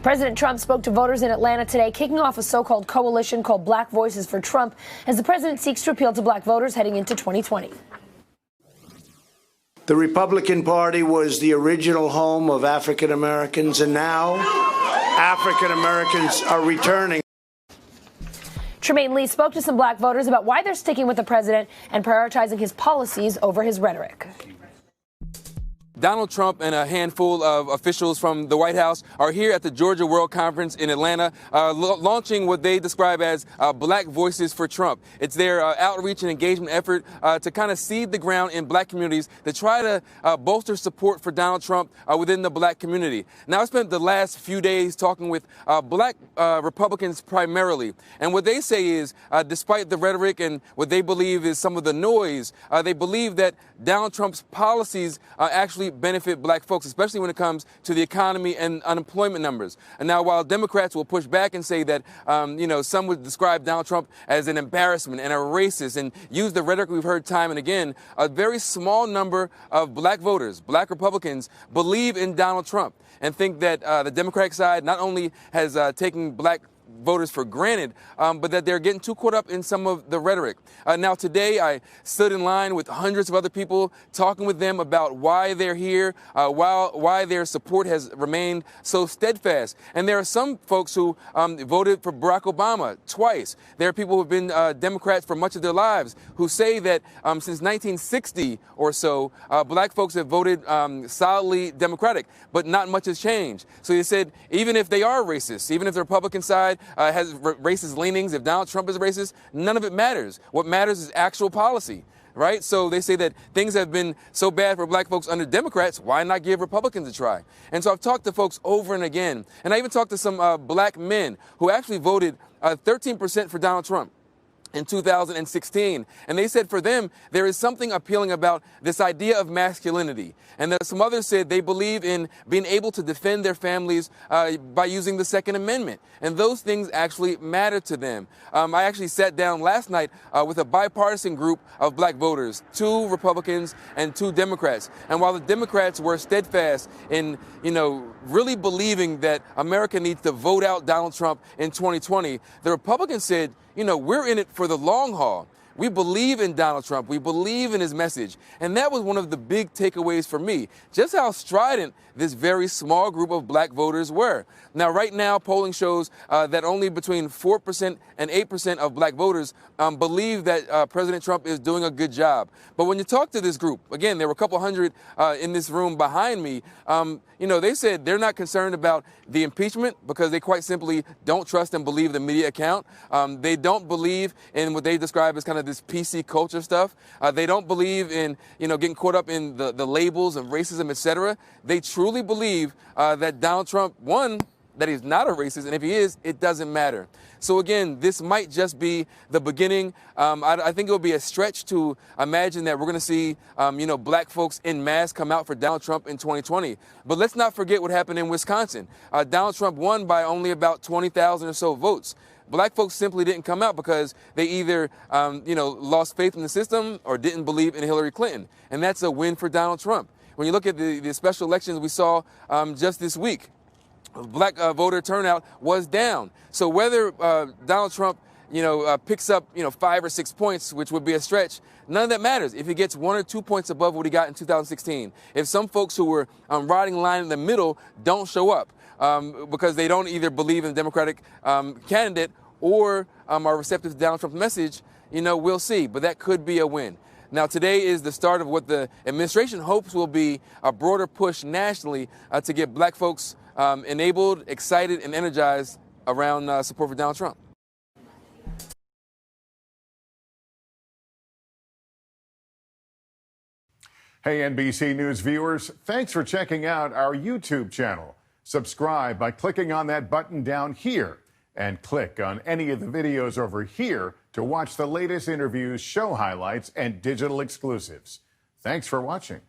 President Trump spoke to voters in Atlanta today, kicking off a so-called coalition called Black Voices for Trump as the president seeks to appeal to black voters heading into 2020. The Republican Party was the original home of African Americans, and now African Americans are returning. Tremaine Lee spoke to some black voters about why they're sticking with the president and prioritizing his policies over his rhetoric. Donald Trump and a handful of officials from the White House are here at the Georgia World Conference in Atlanta, launching what they describe as Black Voices for Trump. It's their outreach and engagement effort to kind of seed the ground in black communities to try to bolster support for Donald Trump within the black community. Now, I spent the last few days talking with black Republicans primarily, and what they say is, despite the rhetoric and what they believe is some of the noise, they believe that Donald Trump's policies actually benefit black folks, especially when it comes to the economy and unemployment numbers. And now, while Democrats will push back and say that, some would describe Donald Trump as an embarrassment and a racist and use the rhetoric we've heard time and again, a very small number of black voters, black Republicans, believe in Donald Trump and think that the Democratic side not only has taken black voters for granted, but that they're getting too caught up in some of the rhetoric. Now, today I stood in line with hundreds of other people, talking with them about why they're here, why their support has remained so steadfast. And there are some folks who voted for Barack Obama twice. There are people who have been Democrats for much of their lives who say that since 1960 or so, black folks have voted solidly Democratic, but not much has changed. So they said, even if they are racist, even if the Republican side has racist leanings, if Donald Trump is racist, none of it matters. What matters is actual policy, right? So they say that things have been so bad for black folks under Democrats, why not give Republicans a try? And so I've talked to folks over and again, and I even talked to some black men who actually voted 13% for Donald Trump in 2016. And they said for them, there is something appealing about this idea of masculinity. And some others said they believe in being able to defend their families by using the Second Amendment. And those things actually matter to them. I actually sat down last night with a bipartisan group of black voters, 2 Republicans and 2 Democrats. And while the Democrats were steadfast in, really believing that America needs to vote out Donald Trump in 2020, the Republicans said, we're in it for the long haul. We believe in Donald Trump. We believe in his message. And that was one of the big takeaways for me, just how strident this very small group of black voters were. Now, right now, polling shows that only between 4% and 8% of black voters believe that President Trump is doing a good job. But when you talk to this group, again, there were a couple hundred in this room behind me, they said they're not concerned about the impeachment because they quite simply don't trust and believe the media account. They don't believe in what they describe as kind of this PC culture stuff. They don't believe in, getting caught up in the labels of racism, et cetera. They truly believe that Donald Trump, one, that he's not a racist, and if he is, it doesn't matter. So again, this might just be the beginning. I think it will be a stretch to imagine that we're going to see, black folks en masse come out for Donald Trump in 2020. But let's not forget what happened in Wisconsin. Donald Trump won by only about 20,000 or so votes. Black folks simply didn't come out because they either, lost faith in the system or didn't believe in Hillary Clinton. And that's a win for Donald Trump. When you look at the special elections we saw just this week, black voter turnout was down. So whether Donald Trump, picks up, 5 or 6 points, which would be a stretch, none of that matters if he gets 1 or 2 points above what he got in 2016. If some folks who were riding line in the middle don't show up because they don't either believe in the Democratic candidate or are receptive to Donald Trump's message, we'll see. But that could be a win. Now, today is the start of what the administration hopes will be a broader push nationally to get black folks enabled, excited, and energized around support for Donald Trump. Hey, NBC News viewers, thanks for checking out our YouTube channel. Subscribe by clicking on that button down here and click on any of the videos over here to watch the latest interviews, show highlights, and digital exclusives. Thanks for watching.